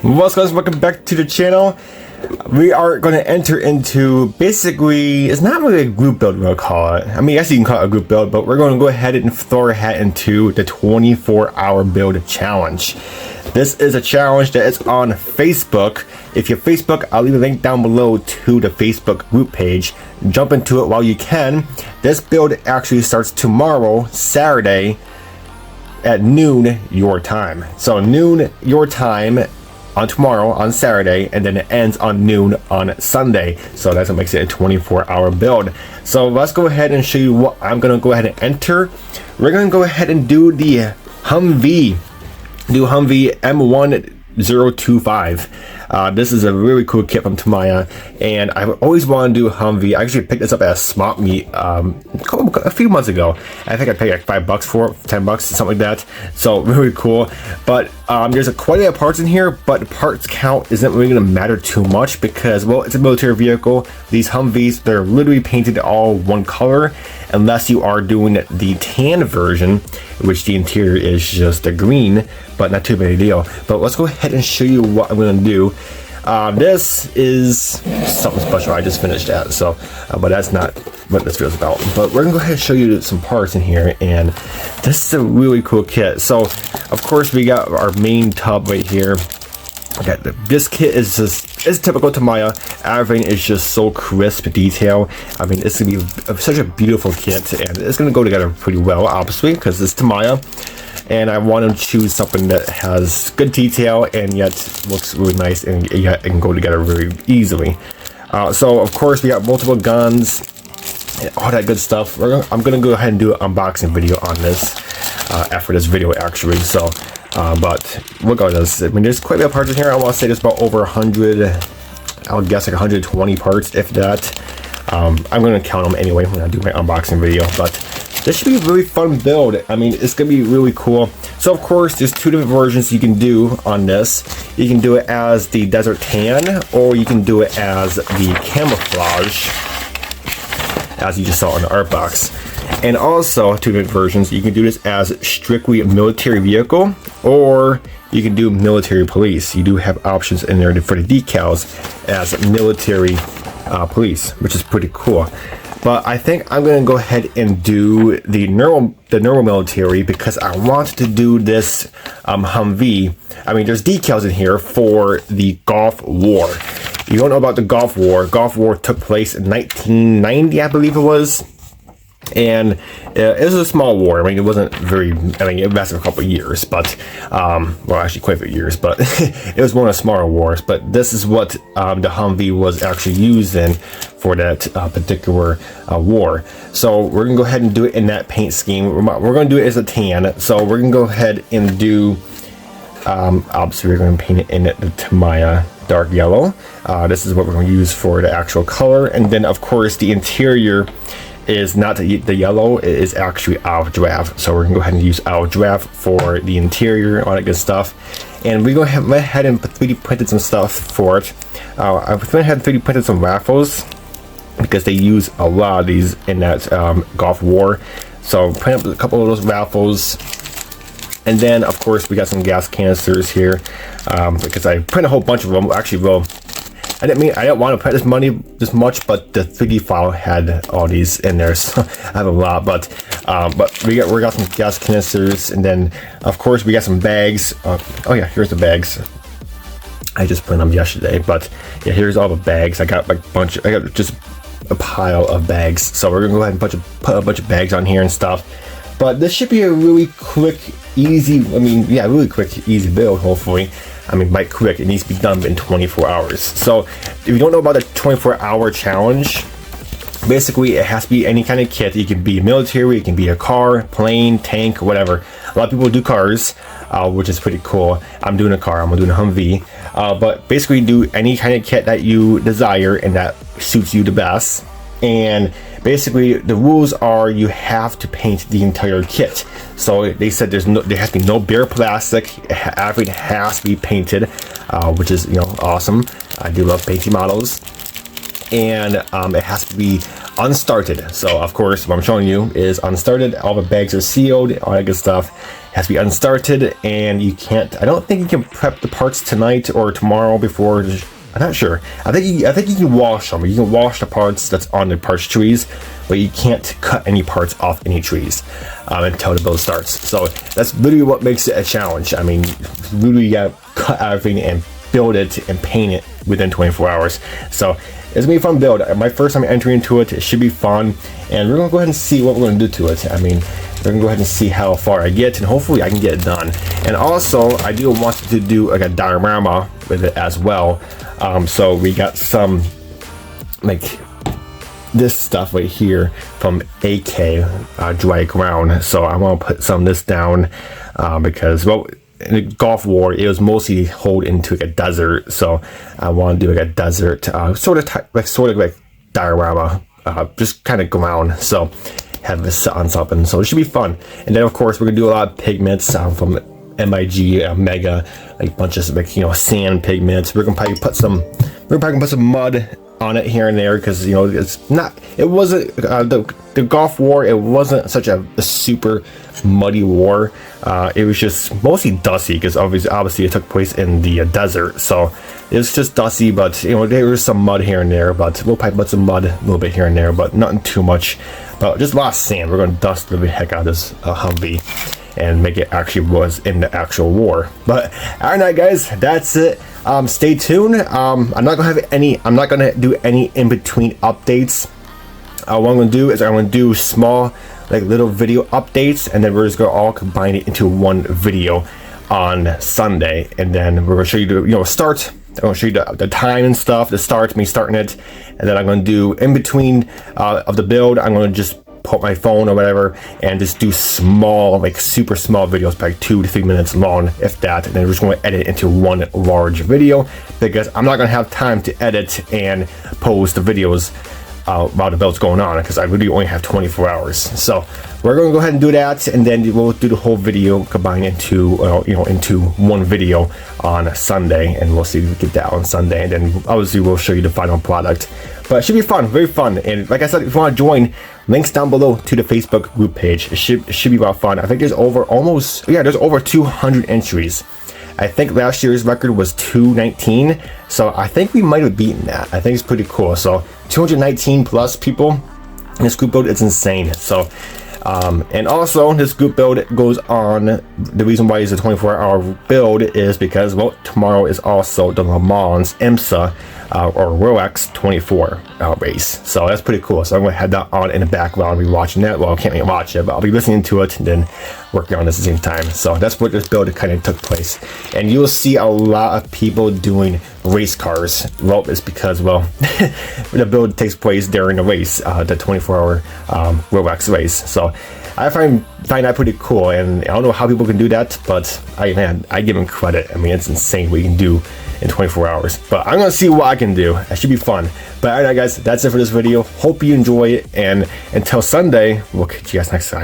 What's up, guys? Welcome back to the channel. We are going to enter into basically, it's not really a group build, we'll call it. I mean, yes, you can call it a group build, but we're going to go ahead and throw our hat into the 24-hour build challenge. This is a challenge that is on Facebook. If you have Facebook, I'll leave a link down below to the Facebook group page. Jump into it while you can. This build actually starts tomorrow, Saturday, at noon your time. So noon your time on tomorrow, on Saturday, and then it ends on noon on Sunday. So that's what makes it a 24-hour build. So let's go ahead and show you what I'm gonna go ahead and enter. We're gonna go ahead and do the Humvee M1025. This is a really cool kit from Tamiya, and I've always wanted to do a Humvee. I actually picked this up at a swap meet a few months ago. I think I paid like $5 for it, $10, something like that. So really cool. But there's quite a bit of parts in here, but the parts count isn't really going to matter too much because, well, it's a military vehicle. These Humvees, they're literally painted all one color, unless you are doing the tan version, which the interior is just a green, but not too big a deal. But let's go ahead and show you what I'm going to do. This is something special. I just finished that, so but that's not what this video is about. But we're gonna go ahead and show you some parts in here, and this is a really cool kit. So of course we got our main tub right here. Okay, this kit is typical Tamiya. Everything is just so crisp detail. I mean, it's gonna be such a beautiful kit, and it's gonna go together pretty well, obviously, because it's Tamiya. And I want to choose something that has good detail and yet looks really nice and yet it can go together very easily. So of course we got multiple guns and all that good stuff. I'm gonna go ahead and do an unboxing video on this after this video actually. So but regardless, I mean, there's quite a bit of parts in here. I want to say there's about over 100, I'll guess like 120 parts, if that. I'm gonna count them anyway when I do my unboxing video, but this should be a really fun build. I mean, it's gonna be really cool. So of course, there's two different versions you can do on this. You can do it as the desert tan, or you can do it as the camouflage, as you just saw in the art box. And also, two different versions. You can do this as strictly military vehicle, or you can do military police. You do have options in there for the decals as military police, which is pretty cool. But I think I'm going to go ahead and do the normal military because I want to do this Humvee. I mean, there's decals in here for the Gulf War. You don't know about the Gulf War. Gulf War took place in 1990, I believe it was. And it was a small war. I mean, it wasn't very, I mean, it lasted a couple of years, but, well, actually quite a few years, but it was one of the smaller wars. But this is what the Humvee was actually used in for that particular war. So we're gonna go ahead and do it in that paint scheme. We're gonna do it as a tan. So we're gonna go ahead and do, obviously we're gonna paint it in the Tamiya dark yellow. This is what we're gonna use for the actual color. And then of course the interior is not the yellow, it is actually our draft. So we're gonna go ahead and use our draft for the interior, all that good stuff. And we're gonna went ahead and 3D printed some stuff for it. I went ahead and 3D printed some raffles because they use a lot of these in that Gulf War. So print up a couple of those raffles. And then of course we got some gas canisters here because I printed a whole bunch of them. Actually, well, I didn't want to print this much, but the 3D file had all these in there, so I have a lot. But we got some gas canisters, and then of course we got some bags. Oh yeah, here's the bags. I just printed them yesterday, but yeah, here's all the bags. I got like I got just a pile of bags. So we're gonna go ahead and put a bunch of bags on here and stuff. But this should be a really quick, easy. I mean, yeah, really quick, easy build. Hopefully. I mean, by quick, it needs to be done in 24 hours. So if you don't know about the 24-hour challenge, basically it has to be any kind of kit. It can be military, it can be a car, plane, tank, whatever. A lot of people do cars, which is pretty cool. I'm doing a car, I'm doing a Humvee. But basically do any kind of kit that you desire and that suits you the best. And basically the rules are you have to paint the entire kit. So they said there has to be no bare plastic. Everything has to be painted, which is, you know, awesome. I do love painting models. And it has to be unstarted. So of course what I'm showing you is unstarted. All the bags are sealed, all that good stuff. has to be unstarted, and you can't. I don't think you can prep the parts tonight or tomorrow before. I'm not sure. I think you can wash them. You can wash the parts that's on the parts trees, but you can't cut any parts off any trees until the build starts. So that's literally what makes it a challenge. I mean, literally you gotta cut everything and build it and paint it within 24 hours. So it's gonna be a fun build. My first time entering into it. It should be fun, and we're gonna go ahead and see what we're gonna do to it. I mean, we're gonna go ahead and see how far I get, and hopefully I can get it done. And also, I do want to do like a diorama with it as well. So we got some like this stuff right here from AK Dry Ground. So I want to put some of this down because, well, in the Gulf War, it was mostly held into like a desert. So I want to do like a desert sort of like diorama, just kind of ground. So have this set on something. So it should be fun. And then of course we're gonna do a lot of pigments from MIG Mega, like a bunch of like, you know, sand pigments. We're probably gonna put some mud on it here and there, because, you know, it wasn't the Gulf War, it wasn't such a super muddy war. It was just mostly dusty, because obviously it took place in the desert, so it was just dusty. But, you know, there was some mud here and there, but we'll probably put some mud a little bit here and there, but nothing too much. But just a lot of sand. We're gonna dust the heck out of this Humvee and make it actually was in the actual war. But all right, guys, that's it. Stay tuned. I'm not gonna do any in between updates. What I'm gonna do is I'm gonna do small, like little video updates, and then we're just gonna all combine it into one video on Sunday. And then we're gonna show you the, you know, start. I'm gonna show you the time and stuff, the start, me starting it, and then I'm gonna do in between of the build. I'm gonna just put my phone or whatever and just do small, like super small videos, like 2 to 3 minutes long, if that. And then we're just going to edit it into one large video, because I'm not going to have time to edit and post the videos while the build's going on, because I really only have 24 hours. So we're going to go ahead and do that, and then we'll do the whole video combined into into one video on Sunday, and we'll see if we get that on Sunday, and then obviously we'll show you the final product. But it should be fun, very fun. And like I said, if you want to join, links down below to the Facebook group page. It should be about fun. I think there's over 200 entries. I think last year's record was 219, so I think we might have beaten that. I think it's pretty cool. So 219 plus people in this group build, it's insane. So and also this group build goes on. The reason why it's a 24-hour build is because, well, tomorrow is also the Le Mans IMSA or Rolex 24 race. So that's pretty cool. So I'm gonna have that on in the background. I'll be watching that. Well, I can't really watch it, but I'll be listening to it and then working on this at the same time. So that's what this build kind of took place. And you'll see a lot of people doing race cars. Well, it's because, well, the build takes place during the race, the 24-hour Rolex race. So I find that pretty cool, and I don't know how people can do that, but I give them credit. I mean, it's insane what you can do in 24 hours. But I'm gonna see what I can do. That should be fun. But alright, guys, that's it for this video. Hope you enjoy it, and until Sunday, we'll catch you guys next time.